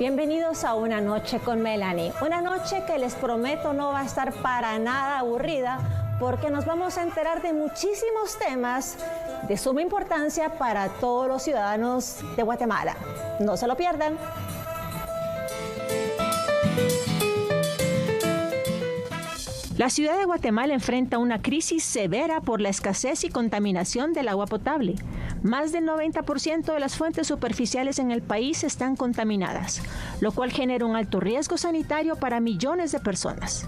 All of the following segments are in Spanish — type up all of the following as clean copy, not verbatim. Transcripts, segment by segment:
Bienvenidos a Una Noche con Melanie. Una noche que les prometo no va a estar para nada aburrida porque nos vamos a enterar de muchísimos temas de suma importancia para todos los ciudadanos de Guatemala. No se lo pierdan. La ciudad de Guatemala enfrenta una crisis severa por la escasez y contaminación del agua potable. Más del 90% de las fuentes superficiales en el país están contaminadas, lo cual genera un alto riesgo sanitario para millones de personas.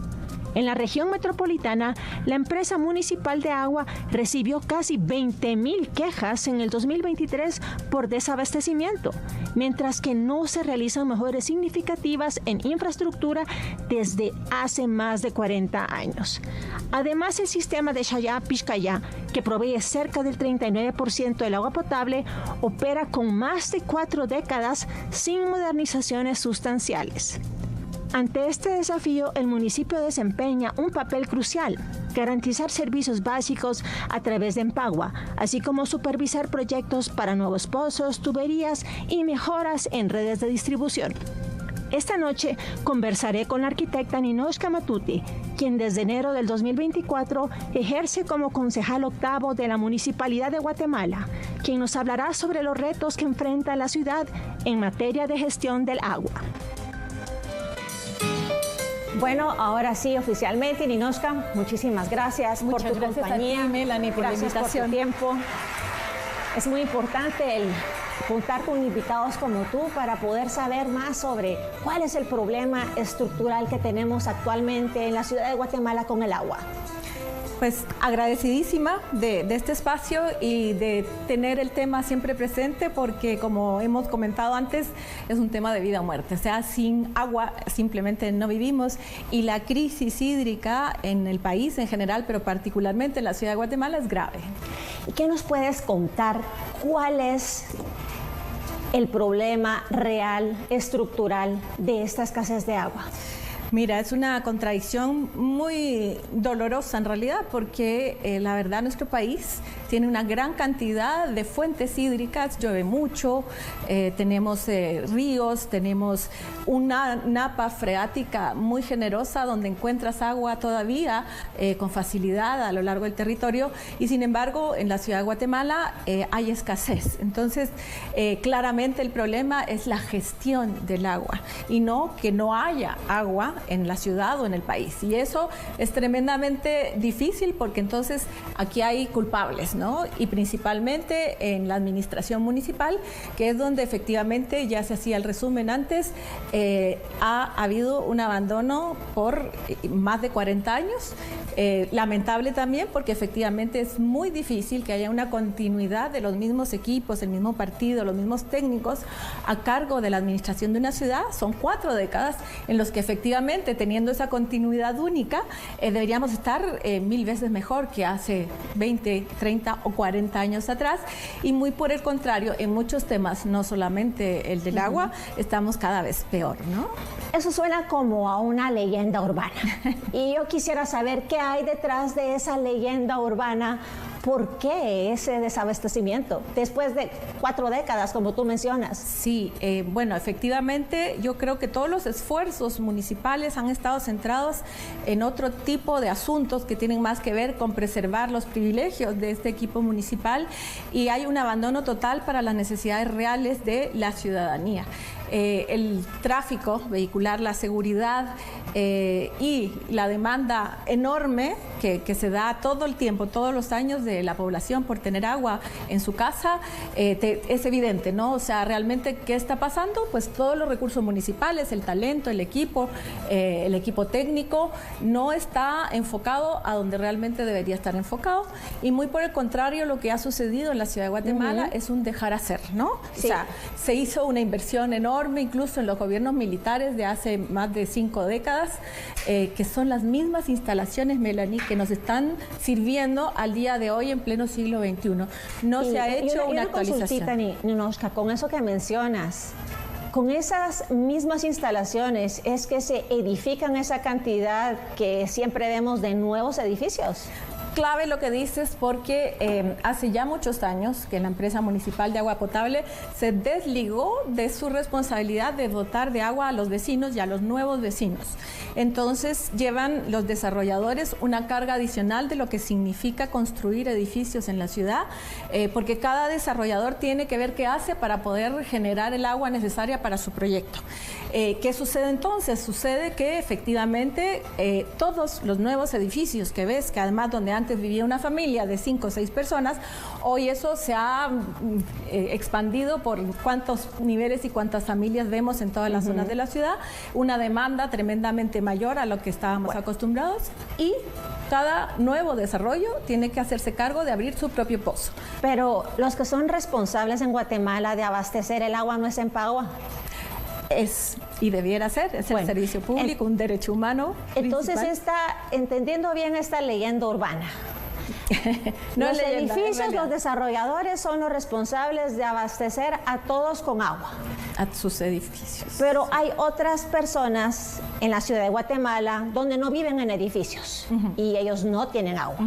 En la región metropolitana, la empresa municipal de agua recibió casi 20,000 quejas en el 2023 por desabastecimiento, mientras que no se realizan mejoras significativas en infraestructura desde hace más de 40 años. Además, el sistema de Chayá-Pixcayá, que provee cerca del 39% del agua potable, opera con más de 4 décadas sin modernizaciones sustanciales. Ante este desafío, el municipio desempeña un papel crucial: garantizar servicios básicos a través de Empagua, así como supervisar proyectos para nuevos pozos, tuberías y mejoras en redes de distribución. Esta noche conversaré con la arquitecta Ninouska Matute, quien desde enero del 2024 ejerce como concejal octavo de la Municipalidad de Guatemala, quien nos hablará sobre los retos que enfrenta la ciudad en materia de gestión del agua. Bueno, ahora sí, oficialmente, Ninouska, muchísimas gracias por tu compañía. A ti, Melanie, por la invitación. Por tu tiempo. Es muy importante el contar con invitados como tú para poder saber más sobre cuál es el problema estructural que tenemos actualmente en la ciudad de Guatemala con el agua. Pues agradecidísima de este espacio y de tener el tema siempre presente, porque como hemos comentado antes, es un tema de vida o muerte. O sea, sin agua simplemente no vivimos, y la crisis hídrica en el país en general, pero particularmente en la ciudad de Guatemala, es grave. ¿Qué nos puedes contar? ¿Cuál es el problema real, estructural de esta escasez de agua? Mira, es una contradicción muy dolorosa en realidad, porque la verdad nuestro país tiene una gran cantidad de fuentes hídricas, llueve mucho, tenemos ríos, tenemos una napa freática muy generosa donde encuentras agua todavía con facilidad a lo largo del territorio, y sin embargo en la ciudad de Guatemala hay escasez. Entonces claramente el problema es la gestión del agua y no que no haya agua en la ciudad o en el país, y eso es tremendamente difícil porque entonces aquí hay culpables, ¿no? Y principalmente en la administración municipal, que es donde efectivamente, ya se hacía el resumen antes, ha habido un abandono por más de 40 años, lamentable también porque efectivamente es muy difícil que haya una continuidad de los mismos equipos, el mismo partido, los mismos técnicos a cargo de la administración de una ciudad. Son 4 décadas en los que efectivamente, teniendo esa continuidad única, deberíamos estar 1000 veces mejor que hace 20, 30 o 40 años atrás, y muy por el contrario, en muchos temas, no solamente el del agua, estamos cada vez peor, ¿no? Eso suena como a una leyenda urbana. Y yo quisiera saber qué hay detrás de esa leyenda urbana. ¿Por qué ese desabastecimiento después de 4 décadas, como tú mencionas? Sí, bueno, efectivamente yo creo que todos los esfuerzos municipales han estado centrados en otro tipo de asuntos que tienen más que ver con preservar los privilegios de este equipo municipal, y hay un abandono total para las necesidades reales de la ciudadanía. El tráfico vehicular, la seguridad y la demanda enorme que se da todo el tiempo, todos los años, de la población por tener agua en su casa, es evidente, ¿no? O sea, realmente, ¿qué está pasando? Pues todos los recursos municipales, el talento, el equipo técnico, no está enfocado a donde realmente debería estar enfocado, y muy por el contrario, lo que ha sucedido en la ciudad de Guatemala es un dejar hacer, ¿no? Sí. O sea, se hizo una inversión enorme, incluso en los gobiernos militares de hace más de 5 décadas, que son las mismas instalaciones, Melanie, que nos están sirviendo al día de hoy en pleno siglo XXI. No se ha hecho una actualización. Ninouska, con eso que mencionas, con esas mismas instalaciones es que se edifican esa cantidad que siempre vemos de nuevos edificios. clave lo que dices porque hace ya muchos años que la empresa municipal de agua potable se desligó de su responsabilidad de dotar de agua a los vecinos y a los nuevos vecinos. Entonces llevan los desarrolladores una carga adicional de lo que significa construir edificios en la ciudad, porque cada desarrollador tiene que ver qué hace para poder generar el agua necesaria para su proyecto. ¿Qué sucede entonces? Sucede que efectivamente todos los nuevos edificios que ves, que además donde antes vivía una familia de 5 o 6 personas, hoy eso se ha expandido por cuántos niveles y cuántas familias vemos en todas las zonas de la ciudad, una demanda tremendamente mayor a lo que estábamos acostumbrados, y cada nuevo desarrollo tiene que hacerse cargo de abrir su propio pozo. Pero los que son responsables en Guatemala de abastecer el agua no es Empagua. Es, y debiera ser, es el servicio público, un derecho humano. Entonces, entendiendo bien esta leyenda urbana, no los leyenda, edificios, los desarrolladores son los responsables de abastecer a todos con agua. A sus edificios. Pero hay otras personas en la ciudad de Guatemala donde no viven en edificios y ellos no tienen agua.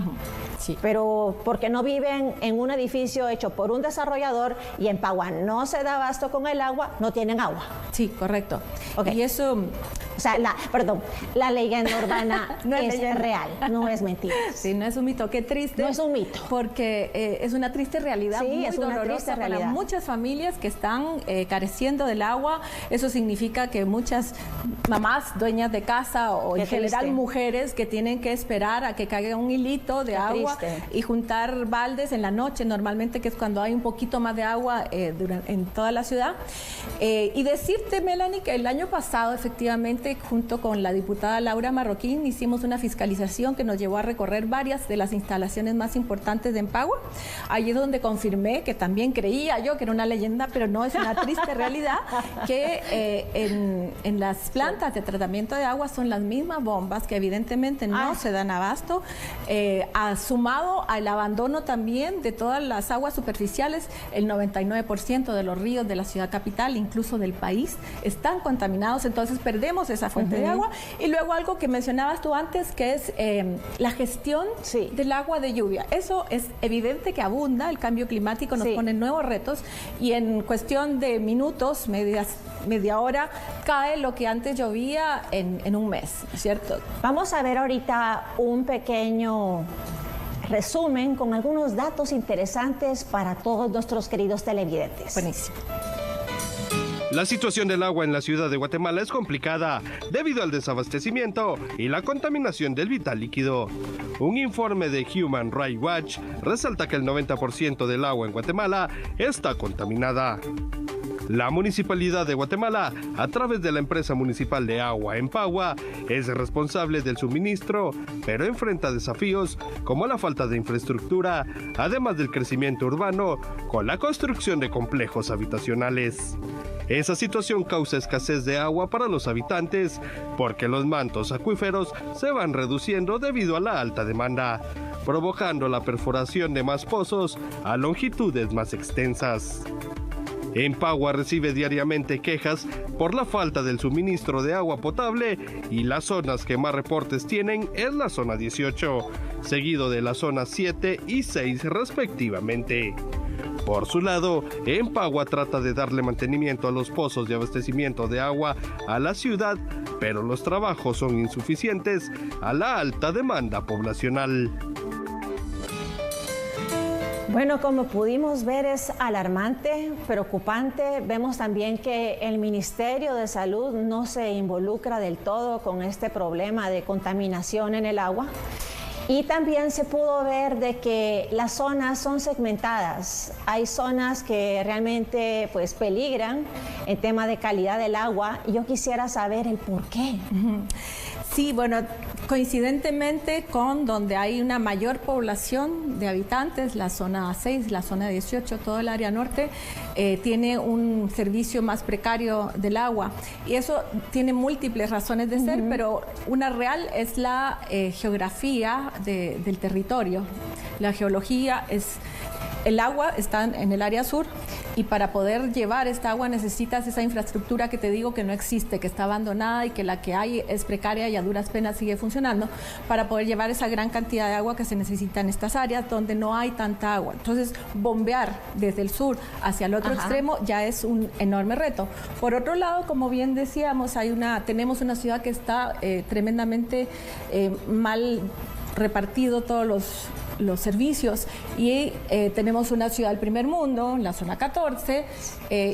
Sí. Pero porque no viven en un edificio hecho por un desarrollador y en Empagua no se da abasto con el agua, no tienen agua. Sí, correcto. Okay. Y eso... O sea, la leyenda urbana no es real, no es mentira. Sí, no es un mito, qué triste. No es un mito. Porque es una triste realidad, sí, muy es una dolorosa triste realidad para muchas familias que están careciendo del agua. Eso significa que muchas mamás, dueñas de casa o en general mujeres que tienen que esperar a que caiga un hilito de agua y juntar baldes en la noche, normalmente, que es cuando hay un poquito más de agua en toda la ciudad. Y decirte, Melanie, que el año pasado, efectivamente, junto con la diputada Laura Marroquín, hicimos una fiscalización que nos llevó a recorrer varias de las instalaciones más importantes de Empagua. Allí es donde confirmé, que también creía yo que era una leyenda, pero no, es una triste realidad, que en las plantas de tratamiento de agua son las mismas bombas que evidentemente no se dan abasto, sumado al abandono también de todas las aguas superficiales. El 99% de los ríos de la ciudad capital, incluso del país, están contaminados, entonces perdemos esa fuente de agua. Y luego algo que mencionabas tú antes, que es la gestión del agua de lluvia. Eso es evidente que abunda, el cambio climático nos pone nuevos retos y en cuestión de minutos, media hora, cae lo que antes llovía en un mes, ¿cierto? Vamos a ver ahorita un pequeño resumen con algunos datos interesantes para todos nuestros queridos televidentes. Buenísimo. La situación del agua en la ciudad de Guatemala es complicada debido al desabastecimiento y la contaminación del vital líquido. Un informe de Human Rights Watch resalta que el 90% del agua en Guatemala está contaminada. La Municipalidad de Guatemala, a través de la empresa municipal de agua Empagua, es responsable del suministro, pero enfrenta desafíos como la falta de infraestructura, además del crecimiento urbano con la construcción de complejos habitacionales. Esa situación causa escasez de agua para los habitantes, porque los mantos acuíferos se van reduciendo debido a la alta demanda, provocando la perforación de más pozos a longitudes más extensas. Empagua recibe diariamente quejas por la falta del suministro de agua potable y las zonas que más reportes tienen es la zona 18, seguido de la zona 7 y 6 respectivamente. Por su lado, Empagua trata de darle mantenimiento a los pozos de abastecimiento de agua a la ciudad, pero los trabajos son insuficientes a la alta demanda poblacional. Bueno, como pudimos ver, es alarmante, preocupante. Vemos también que el Ministerio de Salud no se involucra del todo con este problema de contaminación en el agua. Y también se pudo ver de que las zonas son segmentadas. Hay zonas que realmente pues peligran en tema de calidad del agua. Y yo quisiera saber el por qué. Sí, bueno, coincidentemente con donde hay una mayor población de habitantes, la zona 6, la zona 18, todo el área norte, tiene un servicio más precario del agua. Y eso tiene múltiples razones de ser, pero una real es la geografía del territorio. La geología es... El agua está en el área sur y para poder llevar esta agua necesitas esa infraestructura que te digo que no existe, que está abandonada y que la que hay es precaria y a duras penas sigue funcionando, para poder llevar esa gran cantidad de agua que se necesita en estas áreas donde no hay tanta agua. Entonces, bombear desde el sur hacia el otro extremo ya es un enorme reto. Por otro lado, como bien decíamos, tenemos una ciudad que está tremendamente mal repartido todos los servicios y tenemos una ciudad del primer mundo, la zona 14,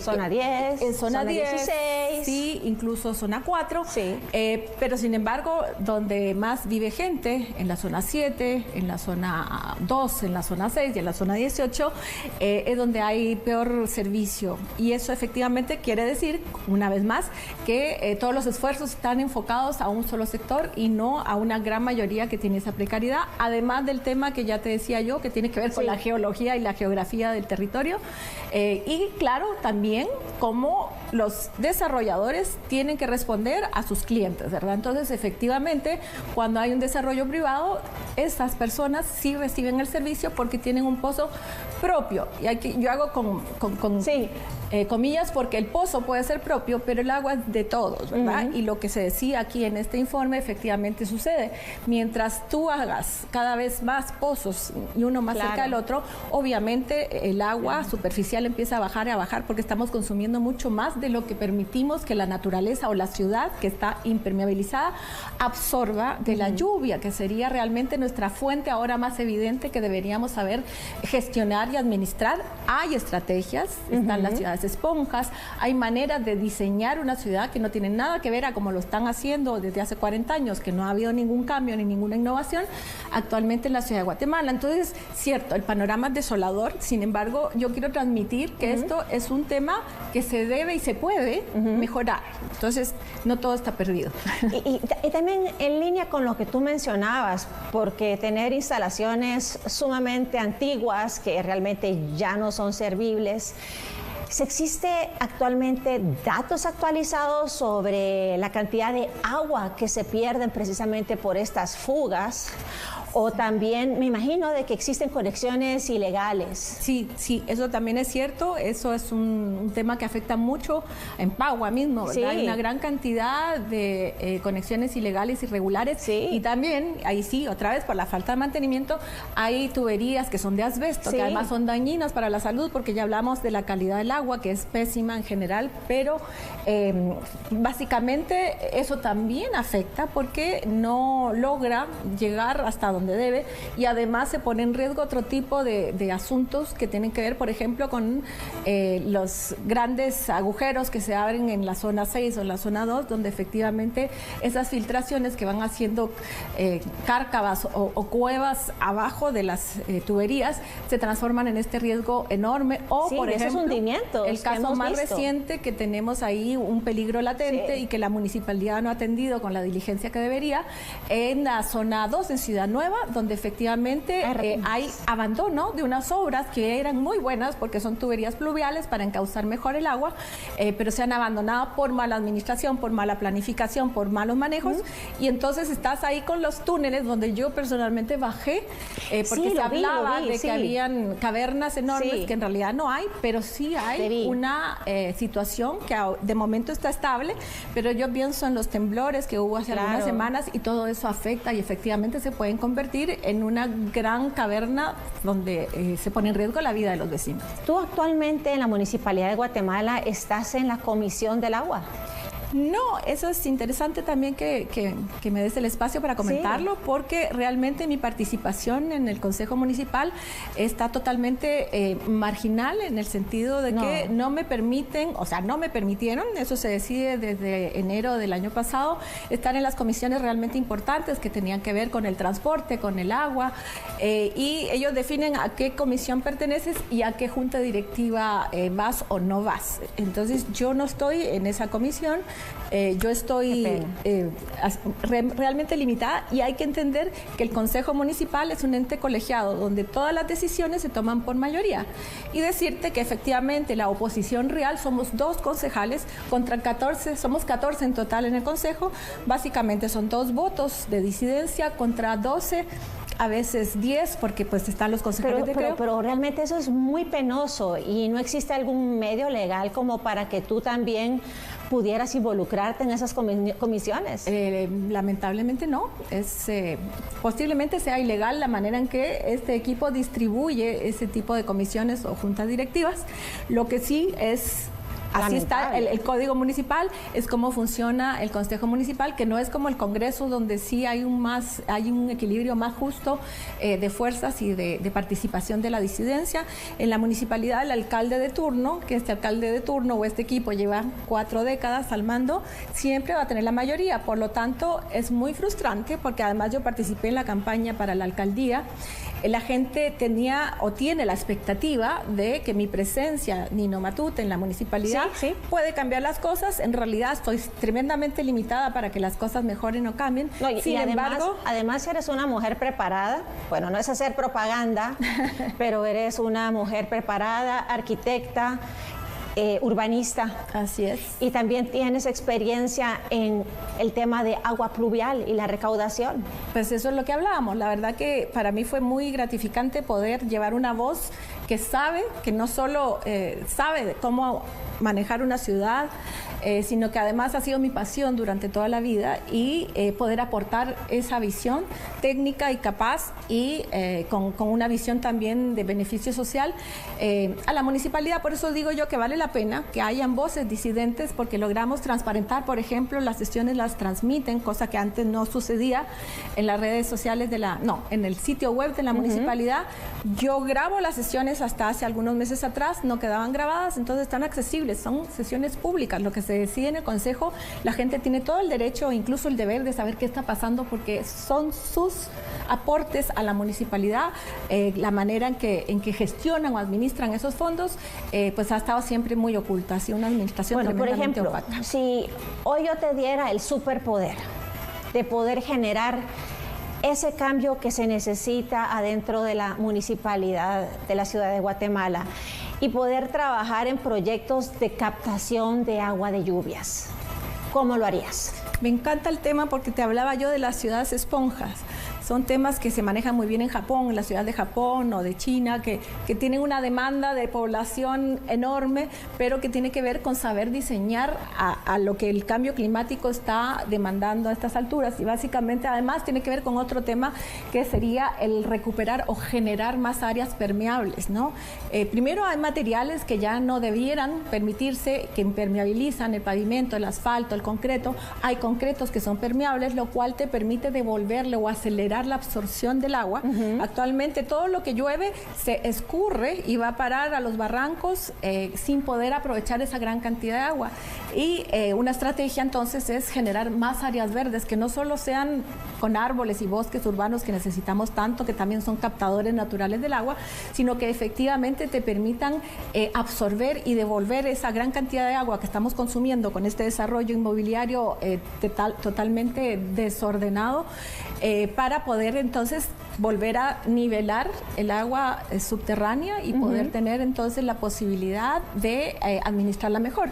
zona 10, zona 10, 16, sí, incluso zona 4, sí. Pero sin embargo, donde más vive gente, en la zona 7, en la zona 2, en la zona 6 y en la zona 18, es donde hay peor servicio. Y eso efectivamente quiere decir, una vez más, que todos los esfuerzos están enfocados a un solo sector y no a una gran mayoría que tiene esa precariedad, además del tema que ya te decía yo, que tiene que ver con la geología y la geografía del territorio. Y claro, también cómo los desarrolladores tienen que responder a sus clientes, ¿verdad? Entonces, efectivamente, cuando hay un desarrollo privado, estas personas sí reciben el servicio porque tienen un pozo propio. Y yo hago comillas porque el pozo puede ser propio, pero el agua es de todos, ¿verdad? Y lo que se decía aquí en este informe efectivamente sucede. Mientras tú hagas cada vez más pozos y uno más cerca del otro, obviamente el agua superficial empieza a bajar porque estamos consumiendo mucho más de lo que permitimos que la naturaleza o la ciudad, que está impermeabilizada, absorba de la lluvia, que sería realmente nuestra fuente ahora más evidente que deberíamos saber gestionar y administrar. Hay estrategias, están las ciudades esponjas, hay maneras de diseñar una ciudad que no tienen nada que ver a como lo están haciendo desde hace 40 años, que no ha habido ningún cambio ni ninguna innovación actualmente en la ciudad de Guatemala. Entonces, cierto, el panorama es desolador, sin embargo, yo quiero transmitir que esto es un tema que se debe y se puede mejorar. Entonces, no todo está perdido. Y también en línea con lo que tú mencionabas, porque tener instalaciones sumamente antiguas que realmente ya no son servibles, ¿existe actualmente datos actualizados sobre la cantidad de agua que se pierden precisamente por estas fugas? O también me imagino de que existen conexiones ilegales. Sí, eso también es cierto. Eso es un tema que afecta mucho en Pagua mismo, ¿verdad? Hay una gran cantidad de conexiones ilegales, irregulares. Y también, ahí sí, otra vez por la falta de mantenimiento, hay tuberías que son de asbesto, que además son dañinas para la salud, porque ya hablamos de la calidad del agua, que es pésima en general, pero básicamente eso también afecta porque no logra llegar hasta donde debe, y además se pone en riesgo otro tipo de asuntos que tienen que ver, por ejemplo, con los grandes agujeros que se abren en la zona 6 o en la zona 2, donde efectivamente esas filtraciones que van haciendo cárcavas o cuevas abajo de las tuberías se transforman en este riesgo enorme. O, por ejemplo, el caso más reciente que tenemos ahí, un peligro latente y que la municipalidad no ha atendido con la diligencia que debería, en la zona 2, en Ciudad Nueva, donde efectivamente hay abandono de unas obras que eran muy buenas porque son tuberías pluviales para encauzar mejor el agua, pero se han abandonado por mala administración, por mala planificación, por malos manejos, y entonces estás ahí con los túneles donde yo personalmente bajé, porque se hablaba de que habían cavernas enormes, que en realidad no hay, pero sí hay una situación que de momento está estable, pero yo pienso en los temblores que hubo hace algunas semanas y todo eso afecta y efectivamente se pueden convertir en una gran caverna donde se pone en riesgo la vida de los vecinos. ¿Tú actualmente en la Municipalidad de Guatemala estás en la Comisión del Agua? No, eso es interesante también que me des el espacio para comentarlo, porque realmente mi participación en el Consejo Municipal está totalmente marginal, en el sentido de que no me permiten, o sea, no me permitieron, eso se decide desde enero del año pasado, estar en las comisiones realmente importantes que tenían que ver con el transporte, con el agua, y ellos definen a qué comisión perteneces y a qué junta directiva vas o no vas. Entonces, yo no estoy en esa comisión. Yo estoy realmente limitada, y hay que entender que el Consejo Municipal es un ente colegiado donde todas las decisiones se toman por mayoría, y decirte que efectivamente la oposición real somos 2 concejales contra 14, somos 14 en total en el Consejo, básicamente son 2 votos de disidencia contra 12 a veces 10, porque pues están los consejeros de creo. Pero realmente eso es muy penoso y no existe algún medio legal como para que tú también pudieras involucrarte en esas comisiones. Lamentablemente no. Posiblemente sea ilegal la manera en que este equipo distribuye ese tipo de comisiones o juntas directivas. Lo que sí es... Así está el Código Municipal, es cómo funciona el Consejo Municipal, que no es como el Congreso, donde sí hay un equilibrio más justo de fuerzas y de participación de la disidencia. En la municipalidad, el alcalde de turno, que este alcalde de turno o este equipo lleva 4 décadas al mando, siempre va a tener la mayoría. Por lo tanto, es muy frustrante, porque además yo participé en la campaña para la alcaldía. La gente tenía o tiene la expectativa de que mi presencia, Nino Matute, en la municipalidad puede cambiar las cosas. En realidad estoy tremendamente limitada para que las cosas mejoren o cambien. No, Sin embargo, además eres una mujer preparada. Bueno, no es hacer propaganda, pero eres una mujer preparada, arquitecta, urbanista. Así es. Y también tienes experiencia en el tema de agua pluvial y la recaudación. Pues eso es lo que hablábamos. La verdad que para mí fue muy gratificante poder llevar una voz que sabe, que no solo sabe cómo manejar una ciudad, sino que además ha sido mi pasión durante toda la vida, y poder aportar esa visión técnica y capaz y con una visión también de beneficio social a la municipalidad. Por eso digo yo que vale la pena que hayan voces disidentes, porque logramos transparentar, por ejemplo, las sesiones las transmiten, cosa que antes no sucedía en las redes sociales en el sitio web de la municipalidad. Yo grabo las sesiones hasta hace algunos meses atrás, no quedaban grabadas, entonces están accesibles, son sesiones públicas. Lo que se decide en el Consejo, la gente tiene todo el derecho, incluso el deber, de saber qué está pasando, porque son sus aportes a la municipalidad. La manera en que gestionan o administran esos fondos, pues ha estado siempre muy oculta. Ha sido una administración tremendamente opaca. Por ejemplo, si hoy yo te diera el superpoder de poder generar ese cambio que se necesita adentro de la municipalidad de la ciudad de Guatemala y poder trabajar en proyectos de captación de agua de lluvias, ¿cómo lo harías? Me encanta el tema porque te hablaba yo de las ciudades esponjas. Son temas que se manejan muy bien en Japón, en la ciudad de Japón o de China, que tienen una demanda de población enorme, pero que tiene que ver con saber diseñar a lo que el cambio climático está demandando a estas alturas. Y básicamente, además, tiene que ver con otro tema, que sería el recuperar o generar más áreas permeables, ¿no? Primero, hay materiales que ya no debieran permitirse, que impermeabilizan el pavimento, el asfalto, el concreto. Hay concretos que son permeables, lo cual te permite devolverle o acelerar la absorción del agua. Actualmente todo lo que llueve se escurre y va a parar a los barrancos sin poder aprovechar esa gran cantidad de agua. Y una estrategia entonces es generar más áreas verdes, que no solo sean con árboles y bosques urbanos que necesitamos tanto, que también son captadores naturales del agua, sino que efectivamente te permitan absorber y devolver esa gran cantidad de agua que estamos consumiendo con este desarrollo inmobiliario totalmente desordenado, para poder entonces volver a nivelar el agua subterránea y poder tener entonces la posibilidad de administrarla mejor.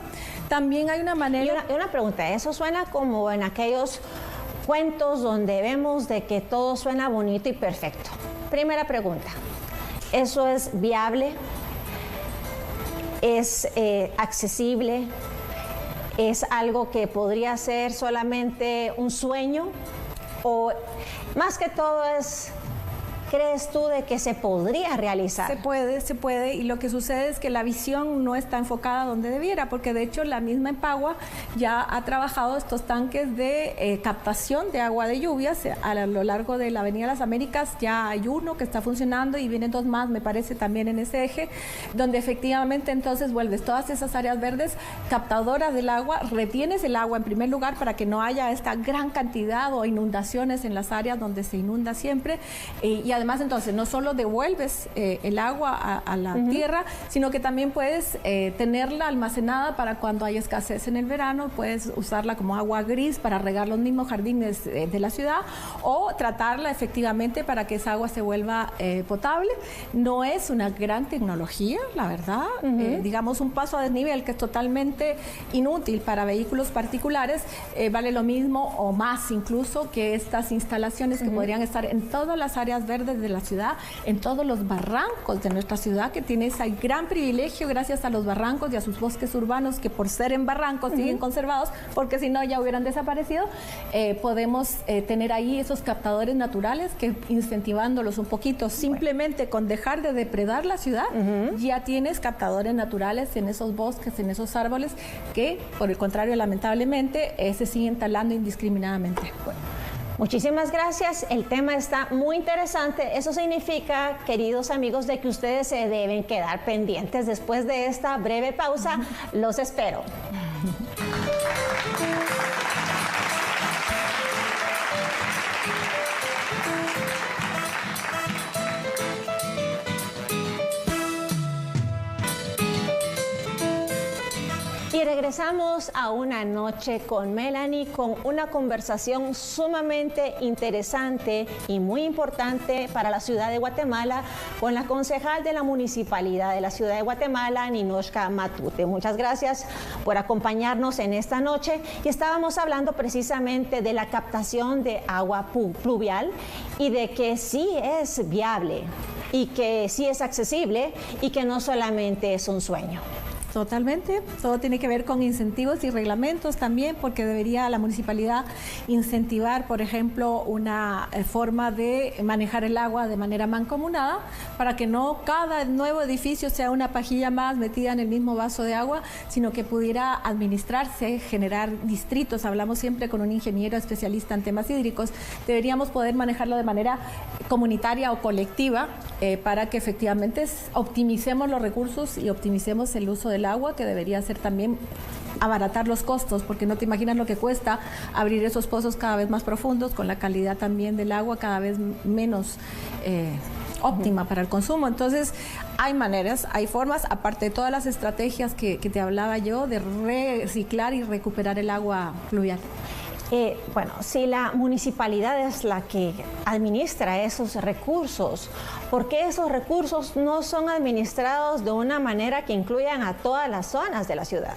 También hay una manera... Y una pregunta, eso suena como en aquellos cuentos donde vemos de que todo suena bonito y perfecto. Primera pregunta, ¿eso es viable? ¿Es accesible? ¿Es algo que podría ser solamente un sueño? ¿O más que todo crees tú de que se podría realizar? Se puede, y lo que sucede es que la visión no está enfocada donde debiera, porque de hecho la misma Empagua ya ha trabajado estos tanques de captación de agua de lluvias a lo largo de la Avenida Las Américas. Ya hay uno que está funcionando y vienen 2 más, me parece, también en ese eje, donde efectivamente entonces vuelves todas esas áreas verdes captadoras del agua, retienes el agua en primer lugar para que no haya esta gran cantidad o inundaciones en las áreas donde se inunda siempre, y además entonces no solo devuelves el agua a la tierra, sino que también puedes tenerla almacenada para cuando hay escasez en el verano, puedes usarla como agua gris para regar los mismos jardines de la ciudad o tratarla efectivamente para que esa agua se vuelva potable. No es una gran tecnología, la verdad, digamos un paso a desnivel que es totalmente inútil para vehículos particulares, vale lo mismo o más incluso que estas instalaciones que podrían estar en todas las áreas verdes de la ciudad, en todos los barrancos de nuestra ciudad, que tiene ese gran privilegio gracias a los barrancos y a sus bosques urbanos que por ser en barrancos siguen conservados, porque si no ya hubieran desaparecido. Podemos tener ahí esos captadores naturales que incentivándolos un poquito, simplemente con dejar de depredar la ciudad, ya tienes captadores naturales en esos bosques, en esos árboles que por el contrario lamentablemente se siguen talando indiscriminadamente. Bueno. Muchísimas gracias, el tema está muy interesante. Eso significa, queridos amigos, de que ustedes se deben quedar pendientes. Después de esta breve pausa, los espero. Y regresamos a Una Noche con Melanie con una conversación sumamente interesante y muy importante para la ciudad de Guatemala con la concejal de la Municipalidad de la ciudad de Guatemala, Ninotchka Matute. Muchas gracias por acompañarnos en esta noche y estábamos hablando precisamente de la captación de agua pluvial y de que sí es viable y que sí es accesible y que no solamente es un sueño. Totalmente, todo tiene que ver con incentivos y reglamentos también, porque debería la municipalidad incentivar, por ejemplo, una forma de manejar el agua de manera mancomunada para que no cada nuevo edificio sea una pajilla más metida en el mismo vaso de agua, sino que pudiera administrarse, generar distritos. Hablamos siempre con un ingeniero especialista en temas hídricos, deberíamos poder manejarlo de manera comunitaria o colectiva para que efectivamente optimicemos los recursos y optimicemos el uso del agua, que debería ser también abaratar los costos, porque no te imaginas lo que cuesta abrir esos pozos cada vez más profundos, con la calidad también del agua cada vez menos óptima para el consumo. Entonces hay maneras, hay formas, aparte de todas las estrategias que te hablaba yo, de reciclar y recuperar el agua pluvial. Bueno, si la municipalidad es la que administra esos recursos, ¿por qué esos recursos no son administrados de una manera que incluyan a todas las zonas de la ciudad?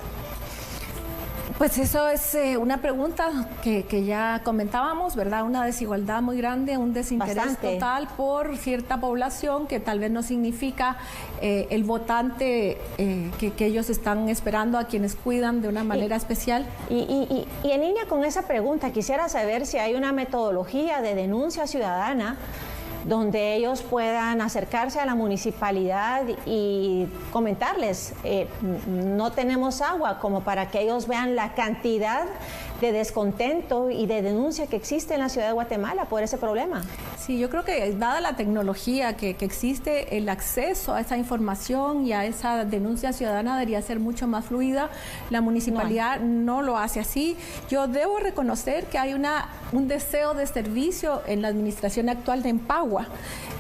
Pues eso es una pregunta que ya comentábamos, ¿verdad? Una desigualdad muy grande, un desinterés total por cierta población que tal vez no significa el votante que ellos están esperando, a quienes cuidan de una manera especial. Y en línea con esa pregunta, quisiera saber si hay una metodología de denuncia ciudadana donde ellos puedan acercarse a la municipalidad y comentarles, no tenemos agua, como para que ellos vean la cantidad de descontento y de denuncia que existe en la ciudad de Guatemala por ese problema. Sí, yo creo que dada la tecnología que existe, el acceso a esa información y a esa denuncia ciudadana debería ser mucho más fluida. La municipalidad no lo hace así. Yo debo reconocer que hay un deseo de servicio en la administración actual de Empagua,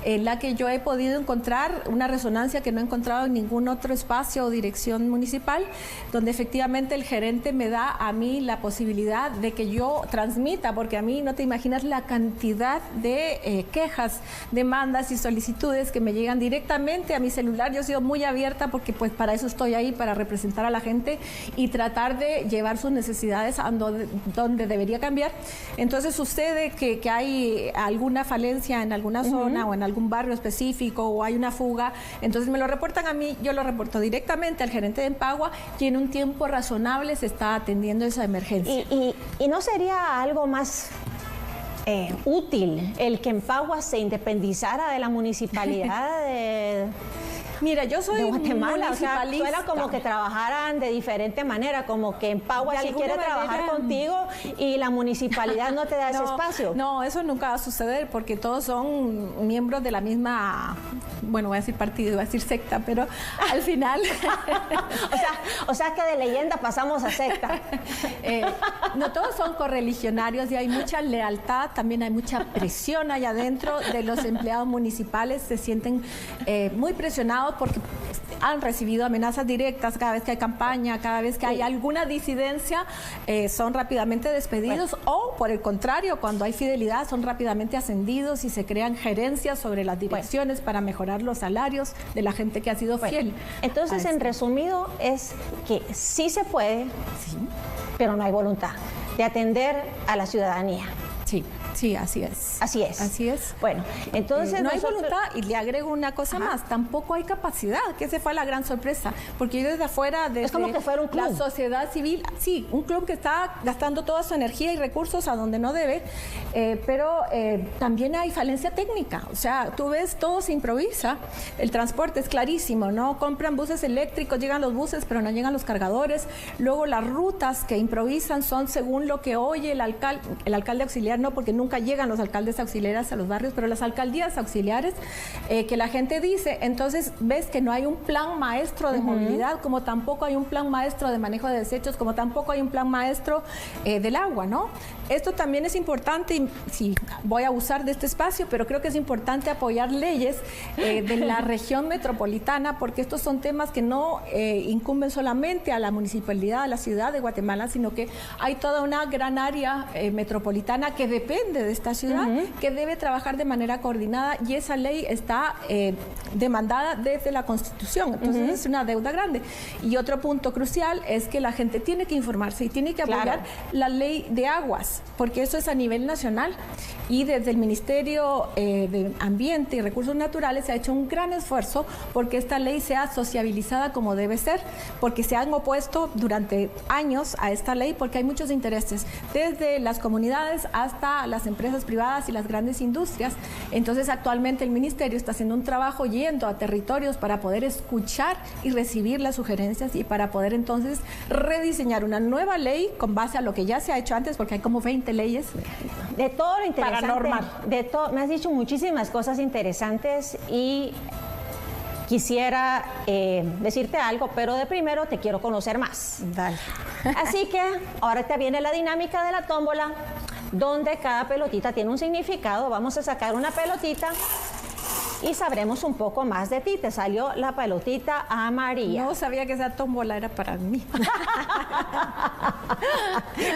en la que yo he podido encontrar una resonancia que no he encontrado en ningún otro espacio o dirección municipal, donde efectivamente el gerente me da a mí la posibilidad de que yo transmita, porque a mí no te imaginas la cantidad de quejas, demandas y solicitudes que me llegan directamente a mi celular. Yo he sido muy abierta porque pues para eso estoy ahí, para representar a la gente y tratar de llevar sus necesidades a donde debería cambiar. Entonces sucede que hay alguna falencia en alguna zona o en algún barrio específico, o hay una fuga, entonces me lo reportan a mí, yo lo reporto directamente al gerente de Empagua y en un tiempo razonable se está atendiendo esa emergencia. ¿Y no sería algo más útil el que Empagua se independizara de la municipalidad Mira, yo soy de Guatemala, o sea, municipalista. suena como que trabajaran de diferente manera, como que en Pagua sí quiere trabajar contigo y la municipalidad no te da ese espacio. No, eso nunca va a suceder porque todos son miembros de la misma, bueno, voy a decir partido, voy a decir secta, pero al final... o sea que de leyenda pasamos a secta. No todos son correligionarios y hay mucha lealtad, también hay mucha presión allá adentro de los empleados municipales, se sienten muy presionados porque han recibido amenazas directas cada vez que hay campaña, cada vez que hay alguna disidencia, son rápidamente despedidos o, por el contrario, cuando hay fidelidad, son rápidamente ascendidos y se crean gerencias sobre las direcciones para mejorar los salarios de la gente que ha sido fiel. Entonces, en resumido, es que sí se puede, pero no hay voluntad de atender a la ciudadanía. Sí, así es. Así es. Así es. Bueno, entonces no hay voluntad, y le agrego una cosa más, tampoco hay capacidad, que esa fue la gran sorpresa, porque yo desde afuera, desde es como que fuera un club. La sociedad civil, sí, un club que está gastando toda su energía y recursos a donde no debe, pero también hay falencia técnica, o sea, tú ves, todo se improvisa, el transporte es clarísimo, ¿no? Compran buses eléctricos, llegan los buses, pero no llegan los cargadores, luego las rutas que improvisan son según lo que oye el alcalde auxiliar, no, porque nunca llegan los alcaldes auxiliares a los barrios, pero las alcaldías auxiliares que la gente dice, entonces ves que no hay un plan maestro de movilidad, como tampoco hay un plan maestro de manejo de desechos, como tampoco hay un plan maestro del agua, ¿no? Esto también es importante, y sí, voy a abusar de este espacio, pero creo que es importante apoyar leyes de la región metropolitana, porque estos son temas que no incumben solamente a la municipalidad, a la ciudad de Guatemala, sino que hay toda una gran área metropolitana que depende de esta ciudad, que debe trabajar de manera coordinada, y esa ley está demandada desde la Constitución, entonces es una deuda grande. Y otro punto crucial es que la gente tiene que informarse y tiene que apoyar la ley de aguas, porque eso es a nivel nacional, y desde el Ministerio de Ambiente y Recursos Naturales se ha hecho un gran esfuerzo porque esta ley sea sociabilizada como debe ser, porque se han opuesto durante años a esta ley porque hay muchos intereses, desde las comunidades hasta las empresas privadas y las grandes industrias. Entonces, actualmente el Ministerio está haciendo un trabajo yendo a territorios para poder escuchar y recibir las sugerencias y para poder entonces rediseñar una nueva ley con base a lo que ya se ha hecho antes, porque hay como 20 leyes. De todo lo interesante. Paranormal. De todo, me has dicho muchísimas cosas interesantes y quisiera decirte algo, pero de primero te quiero conocer más. Dale. Así que ahora te viene la dinámica de la tómbola, donde cada pelotita tiene un significado. Vamos a sacar una pelotita y sabremos un poco más de ti. Te salió la pelotita amarilla. No sabía que esa tómbola era para mí.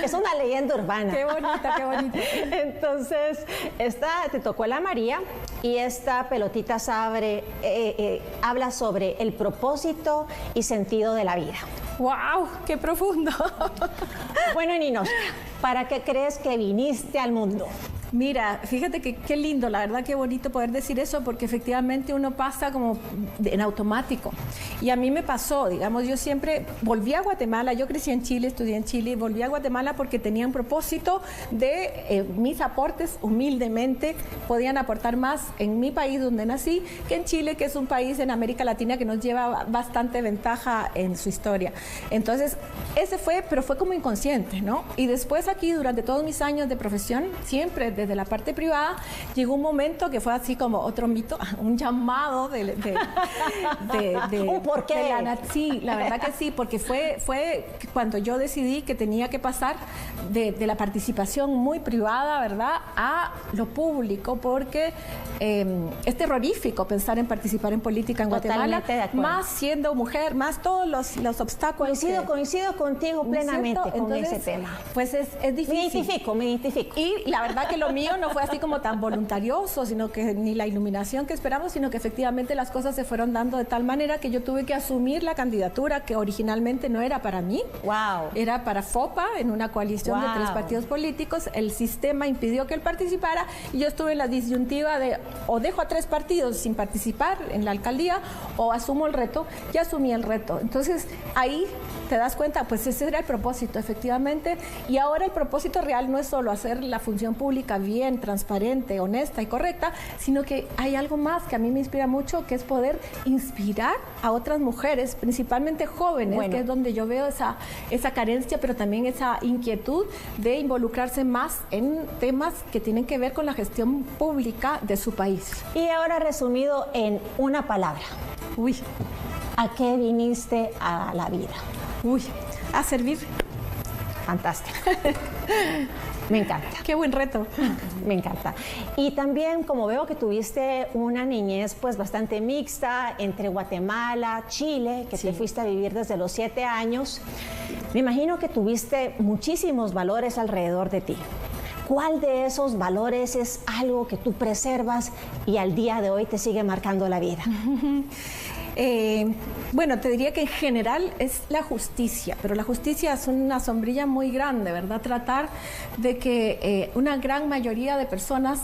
Es una leyenda urbana. Qué bonita, qué bonita. Entonces, esta te tocó la amarilla y esta pelotita habla sobre el propósito y sentido de la vida. ¡Wow! ¡Qué profundo! Bueno, Ninotchka, ¿para qué crees que viniste al mundo? Mira, fíjate que qué lindo, la verdad qué bonito poder decir eso, porque efectivamente uno pasa como en automático. Y a mí me pasó, digamos, yo siempre volví a Guatemala, yo crecí en Chile, estudié en Chile, y volví a Guatemala porque tenía un propósito de mis aportes, humildemente, podían aportar más en mi país donde nací que en Chile, que es un país en América Latina que nos lleva bastante ventaja en su historia. Entonces, ese fue, pero fue como inconsciente, ¿no? Y después aquí, durante todos mis años de profesión, siempre desde la parte privada, llegó un momento que fue así como otro mito, un llamado de ¿Un por qué? Sí, la verdad que sí, porque fue cuando yo decidí que tenía que pasar de la participación muy privada, ¿verdad?, a lo público, porque es terrorífico pensar en participar en política en Guatemala, más siendo mujer, más todos los obstáculos. Coincido contigo plenamente con ese tema. Pues es difícil. Me identifico. Y la verdad que lo mío no fue así como tan voluntarioso, sino que ni la iluminación que esperamos, sino que efectivamente las cosas se fueron dando de tal manera que yo tuve que asumir la candidatura que originalmente no era para mí. Wow. Era para FOPA, en una coalición de 3 partidos políticos. El sistema impidió que él participara y yo estuve en la disyuntiva de o dejo a 3 partidos sin participar en la alcaldía o asumo el reto. Y asumí el reto. Entonces ahí te das cuenta, pues ese era el propósito, efectivamente. Y ahora el propósito real no es solo hacer la función pública pública bien, transparente, honesta y correcta, sino que hay algo más que a mí me inspira mucho, que es poder inspirar a otras mujeres, principalmente jóvenes, que es donde yo veo esa carencia, pero también esa inquietud de involucrarse más en temas que tienen que ver con la gestión pública de su país. Y ahora resumido en una palabra. Uy. ¿A qué viniste a la vida? Uy, a servir. Fantástico. Me encanta. Qué buen reto. Me encanta. Y también, como veo que tuviste una niñez pues bastante mixta entre Guatemala, Chile, que te fuiste a vivir desde los 7 años, me imagino que tuviste muchísimos valores alrededor de ti. ¿Cuál de esos valores es algo que tú preservas y al día de hoy te sigue marcando la vida? Bueno, te diría que en general es la justicia, pero la justicia es una sombrilla muy grande, ¿verdad? Tratar de que una gran mayoría de personas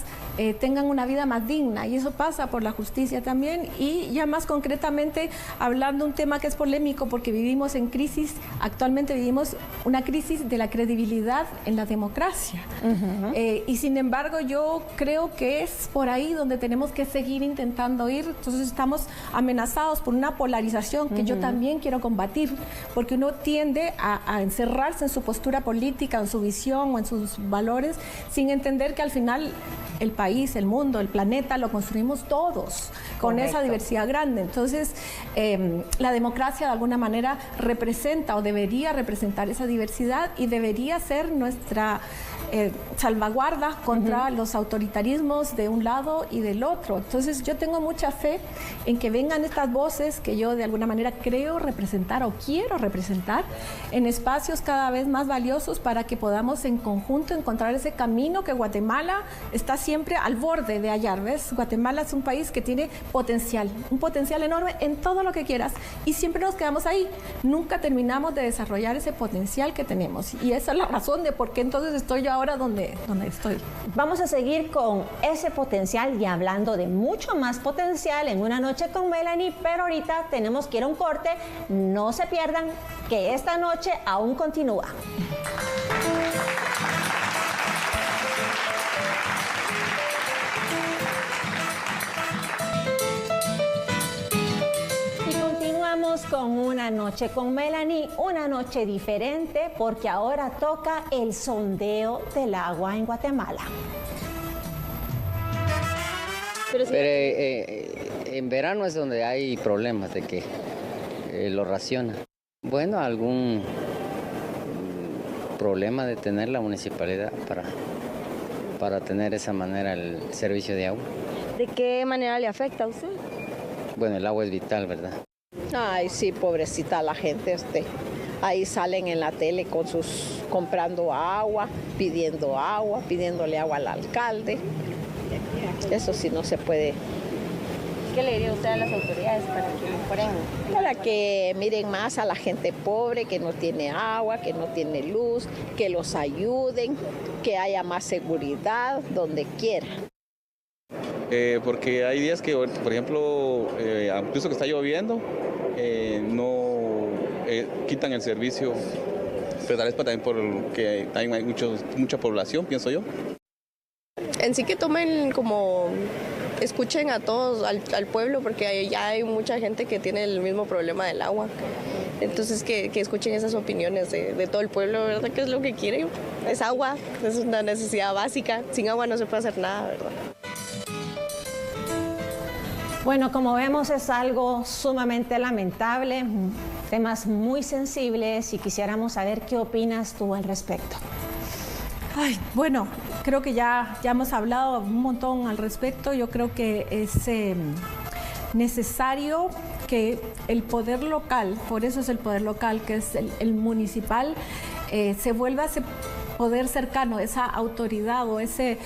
tengan una vida más digna, y eso pasa por la justicia también. Y ya más concretamente, hablando de un tema que es polémico porque vivimos en crisis, actualmente vivimos una crisis de la credibilidad en la democracia. Y sin embargo yo creo que es por ahí donde tenemos que seguir intentando ir. Entonces estamos amenazados por una polarización que yo también quiero combatir, porque uno tiende a encerrarse en su postura política, en su visión o en sus valores, sin entender que al final el país, el mundo, el planeta lo construimos todos con esa diversidad grande. Entonces la democracia de alguna manera representa o debería representar esa diversidad y debería ser nuestra salvaguarda contra los autoritarismos de un lado y del otro. Entonces yo tengo mucha fe en que vengan estas voces que yo de alguna manera creo representar o quiero representar en espacios cada vez más valiosos, para que podamos en conjunto encontrar ese camino que Guatemala está siempre al borde de hallar. ¿Ves? Guatemala es un país que tiene potencial, un potencial enorme en todo lo que quieras, y siempre nos quedamos ahí. Nunca terminamos de desarrollar ese potencial que tenemos, y esa es la razón de por qué entonces estoy yo ahora donde estoy. Vamos a seguir con ese potencial y hablando de mucho más potencial en Una Noche con Melanie, pero ahorita tenemos que ir a un corte. No se pierdan que esta noche aún continúa. Con Una Noche con Melanie, una noche diferente porque ahora toca el sondeo del agua en Guatemala. Pero en verano es donde hay problemas de que lo racionan. Bueno, algún problema de tener la municipalidad para tener esa manera el servicio de agua. ¿De qué manera le afecta a usted? Bueno, el agua es vital, ¿verdad? Ay, sí, pobrecita la gente, ahí salen en la tele comprando agua, pidiéndole agua al alcalde. Eso sí no se puede. ¿Qué le diría usted a las autoridades para que mejoren? Para que miren más a la gente pobre que no tiene agua, que no tiene luz, que los ayuden, que haya más seguridad donde quiera. Porque hay días que, por ejemplo, incluso que está lloviendo, no quitan el servicio, pero tal vez también porque también hay mucha población, pienso yo. En sí que tomen como, escuchen a todos, al pueblo, porque ya hay mucha gente que tiene el mismo problema del agua. Entonces que escuchen esas opiniones de todo el pueblo, ¿verdad? ¿Qué es lo que quieren? Es agua, es una necesidad básica. Sin agua no se puede hacer nada, ¿verdad? Bueno, como vemos es algo sumamente lamentable, temas muy sensibles, y quisiéramos saber qué opinas tú al respecto. Ay, bueno, creo que ya hemos hablado un montón al respecto. Yo creo que es necesario que el poder local, por eso es el poder local, que es el municipal, se vuelva ese poder cercano, esa autoridad o ese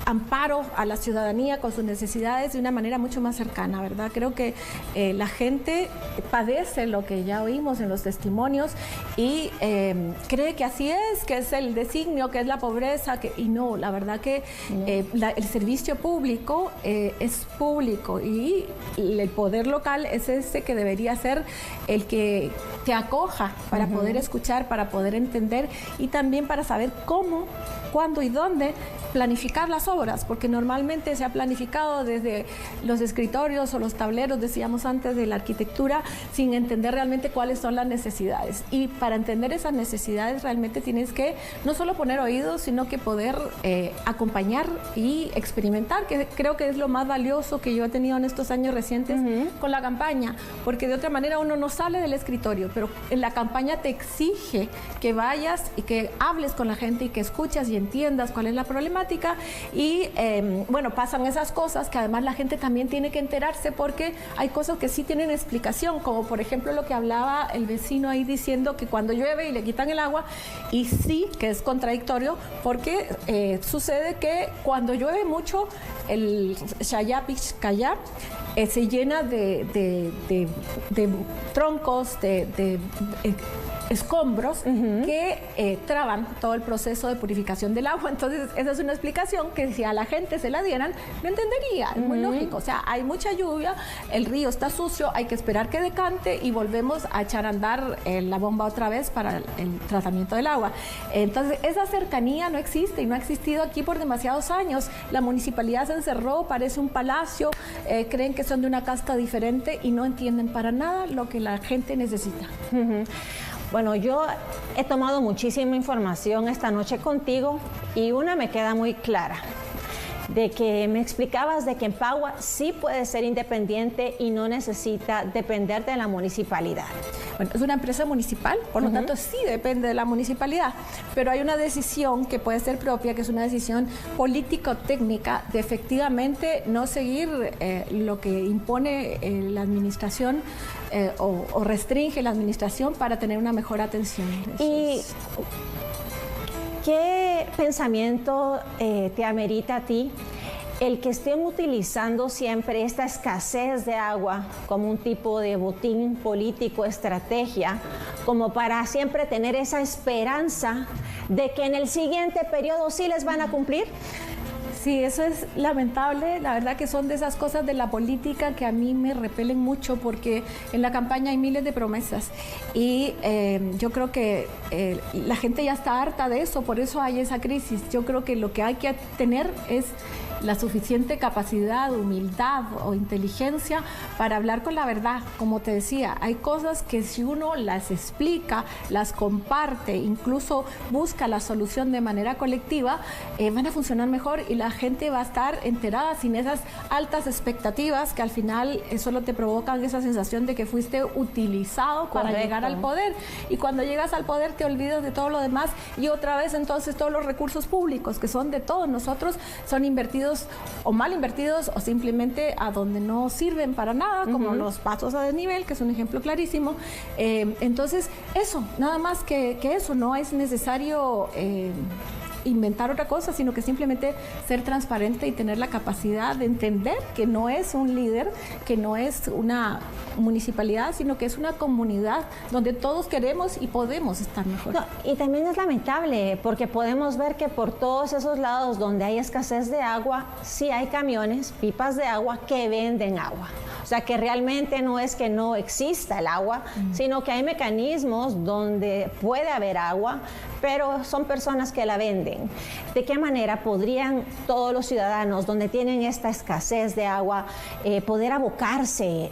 amparo a la ciudadanía con sus necesidades de una manera mucho más cercana, ¿verdad? Creo que la gente padece lo que ya oímos en los testimonios y cree que así es, que es el designio, que es la pobreza, y no, la verdad que el servicio público es público y el poder local es ese que debería ser el que te acoja para poder escuchar, para poder entender y también para saber cómo, cuándo y dónde planificar las obras, porque normalmente se ha planificado desde los escritorios o los tableros, decíamos antes, de la arquitectura, sin entender realmente cuáles son las necesidades. Y para entender esas necesidades realmente tienes que no solo poner oídos, sino que poder acompañar y experimentar, que creo que es lo más valioso que yo he tenido en estos años recientes con la campaña, porque de otra manera uno no sale del escritorio, pero en la campaña te exige que vayas y que hables con la gente y que escuchas y entiendas cuál es la problemática y bueno, pasan esas cosas que además la gente también tiene que enterarse porque hay cosas que sí tienen explicación, como por ejemplo lo que hablaba el vecino ahí diciendo que cuando llueve y le quitan el agua, y sí que es contradictorio porque sucede que cuando llueve mucho el Chayapich-Cayá se llena de troncos, de escombros que traban todo el proceso de purificación del agua. Entonces, esa es una explicación que si a la gente se la dieran, lo entendería, es muy lógico. O sea, hay mucha lluvia, el río está sucio, hay que esperar que decante y volvemos a echar a andar la bomba otra vez para el tratamiento del agua. Entonces, esa cercanía no existe y no ha existido aquí por demasiados años. La municipalidad se encerró, parece un palacio, creen que son de una casta diferente y no entienden para nada lo que la gente necesita. Bueno, yo he tomado muchísima información esta noche contigo y una me queda muy clara, de que me explicabas de que Empagua sí puede ser independiente y no necesita depender de la municipalidad. Bueno, es una empresa municipal, por lo tanto sí depende de la municipalidad, pero hay una decisión que puede ser propia, que es una decisión político-técnica de efectivamente no seguir lo que impone la administración o restringe la administración para tener una mejor atención. ¿Y qué pensamiento te amerita a ti el que estén utilizando siempre esta escasez de agua como un tipo de botín político, estrategia, como para siempre tener esa esperanza de que en el siguiente periodo sí les van a cumplir? Sí, eso es lamentable. La verdad que son de esas cosas de la política que a mí me repelen mucho porque en la campaña hay miles de promesas y yo creo que la gente ya está harta de eso, por eso hay esa crisis. Yo creo que lo que hay que tener es la suficiente capacidad, humildad o inteligencia para hablar con la verdad. Como te decía, hay cosas que si uno las explica, las comparte, incluso busca la solución de manera colectiva, van a funcionar mejor y la gente va a estar enterada sin esas altas expectativas que al final solo te provocan esa sensación de que fuiste utilizado para llegar al poder. Y cuando llegas al poder te olvidas de todo lo demás y otra vez entonces todos los recursos públicos que son de todos nosotros son invertidos o mal invertidos o simplemente a donde no sirven para nada, como los pasos a desnivel, que es un ejemplo clarísimo. Entonces, eso, nada más que eso, no es necesario inventar otra cosa, sino que simplemente ser transparente y tener la capacidad de entender que no es un líder, que no es una municipalidad, sino que es una comunidad donde todos queremos y podemos estar mejor. No, y también es lamentable porque podemos ver que por todos esos lados donde hay escasez de agua, sí hay camiones, pipas de agua que venden agua. O sea que realmente no es que no exista el agua, sino que hay mecanismos donde puede haber agua, pero son personas que la venden. ¿De qué manera podrían todos los ciudadanos donde tienen esta escasez de agua poder abocarse?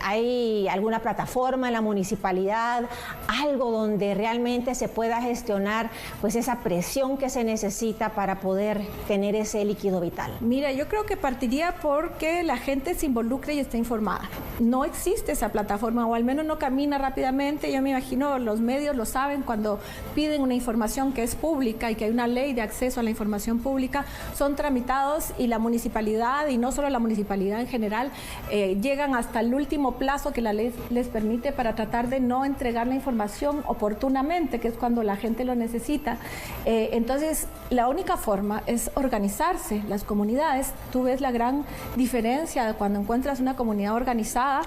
¿Hay alguna plataforma en la municipalidad, algo donde realmente se pueda gestionar pues esa presión que se necesita para poder tener ese líquido vital? Mira, yo creo que partiría porque la gente se involucre y esté informada. informada. No existe esa plataforma, o al menos no camina rápidamente. Yo me imagino los medios lo saben, cuando piden una información que es pública y que hay una ley de acceso a la información pública, son tramitados y la municipalidad, y no solo la municipalidad en general, llegan hasta el último plazo que la ley les permite para tratar de no entregar la información oportunamente, que es cuando la gente lo necesita. Entonces, la única forma es organizarse. Las comunidades, tú ves la gran diferencia de cuando encuentras una comunidad organizada.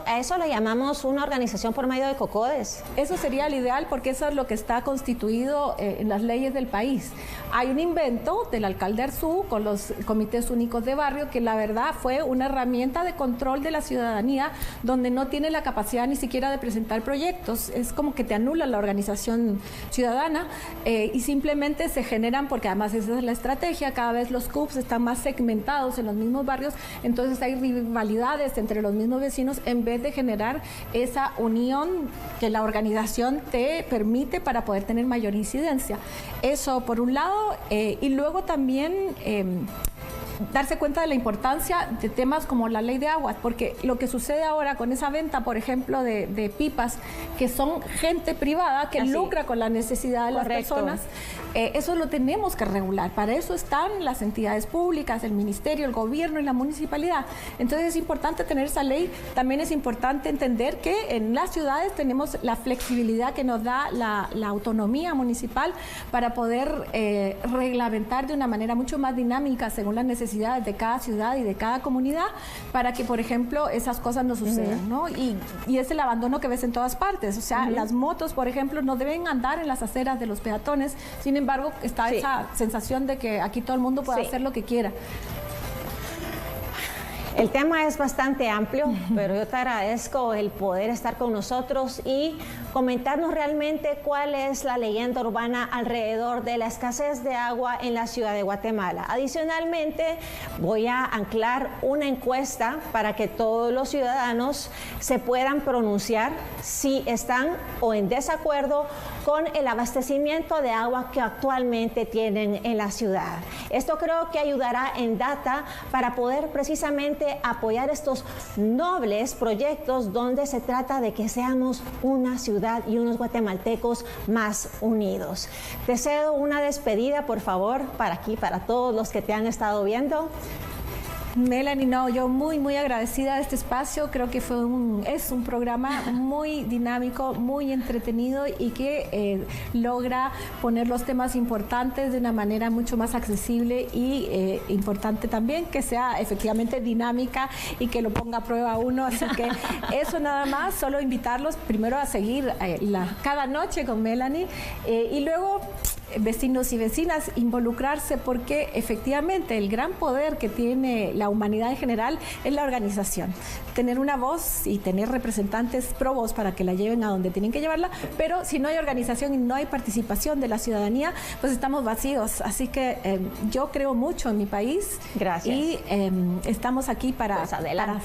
A eso le llamamos una organización por medio de COCODES. Eso sería el ideal, porque eso es lo que está constituido en las leyes del país. Hay un invento del alcalde Arzú con los comités únicos de barrio, que la verdad fue una herramienta de control de la ciudadanía, donde no tiene la capacidad ni siquiera de presentar proyectos. Es como que te anula la organización ciudadana y simplemente se generan, porque además esa es la estrategia, cada vez los CUPs están más segmentados en los mismos barrios, entonces hay rivalidades entre los mismos vecinos en vez de generar esa unión que la organización te permite para poder tener mayor incidencia. Eso por un lado, y luego también darse cuenta de la importancia de temas como la ley de aguas, porque lo que sucede ahora con esa venta, por ejemplo, de pipas, que son gente privada que lucra con la necesidad de las personas, eso lo tenemos que regular. Para eso están las entidades públicas, el ministerio, el gobierno y la municipalidad. Entonces es importante tener esa ley. También es importante entender que en las ciudades tenemos la flexibilidad que nos da la autonomía municipal para poder reglamentar de una manera mucho más dinámica según las necesidades de cada ciudad y de cada comunidad, para que, por ejemplo, esas cosas no sucedan, ¿no? Y es el abandono que ves en todas partes. O sea, las motos, por ejemplo, no deben andar en las aceras de los peatones. Sin embargo, está esa sensación de que aquí todo el mundo puede hacer lo que quiera. El tema es bastante amplio, pero yo te agradezco el poder estar con nosotros y comentarnos realmente cuál es la leyenda urbana alrededor de la escasez de agua en la ciudad de Guatemala. Adicionalmente, voy a anclar una encuesta para que todos los ciudadanos se puedan pronunciar si están o en desacuerdo con el abastecimiento de agua que actualmente tienen en la ciudad. Esto creo que ayudará en data para poder precisamente apoyar estos nobles proyectos donde se trata de que seamos una ciudad y unos guatemaltecos más unidos. Te cedo una despedida, por favor, para todos los que te han estado viendo. Melanie, no, yo muy agradecida de este espacio. Creo que es un programa muy dinámico, muy entretenido y que logra poner los temas importantes de una manera mucho más accesible y importante también que sea efectivamente dinámica y que lo ponga a prueba uno. Así que eso nada más, solo invitarlos primero a seguir cada noche con Melanie y luego vecinos y vecinas, involucrarse, porque efectivamente el gran poder que tiene la humanidad en general es la organización. Tener una voz y tener representantes pro voz para que la lleven a donde tienen que llevarla, pero si no hay organización y no hay participación de la ciudadanía, pues estamos vacíos. Así que yo creo mucho en mi país. Gracias. Y estamos aquí para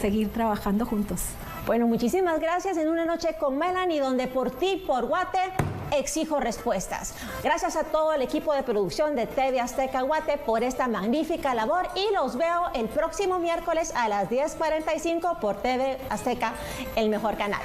seguir trabajando juntos. Bueno, muchísimas gracias en una noche con Melanie, donde por ti, por Guate, exijo respuestas. Gracias a todo el equipo de producción de TV Azteca Guate por esta magnífica labor y los veo el próximo miércoles a las 10:45 por TV Azteca, el mejor canal.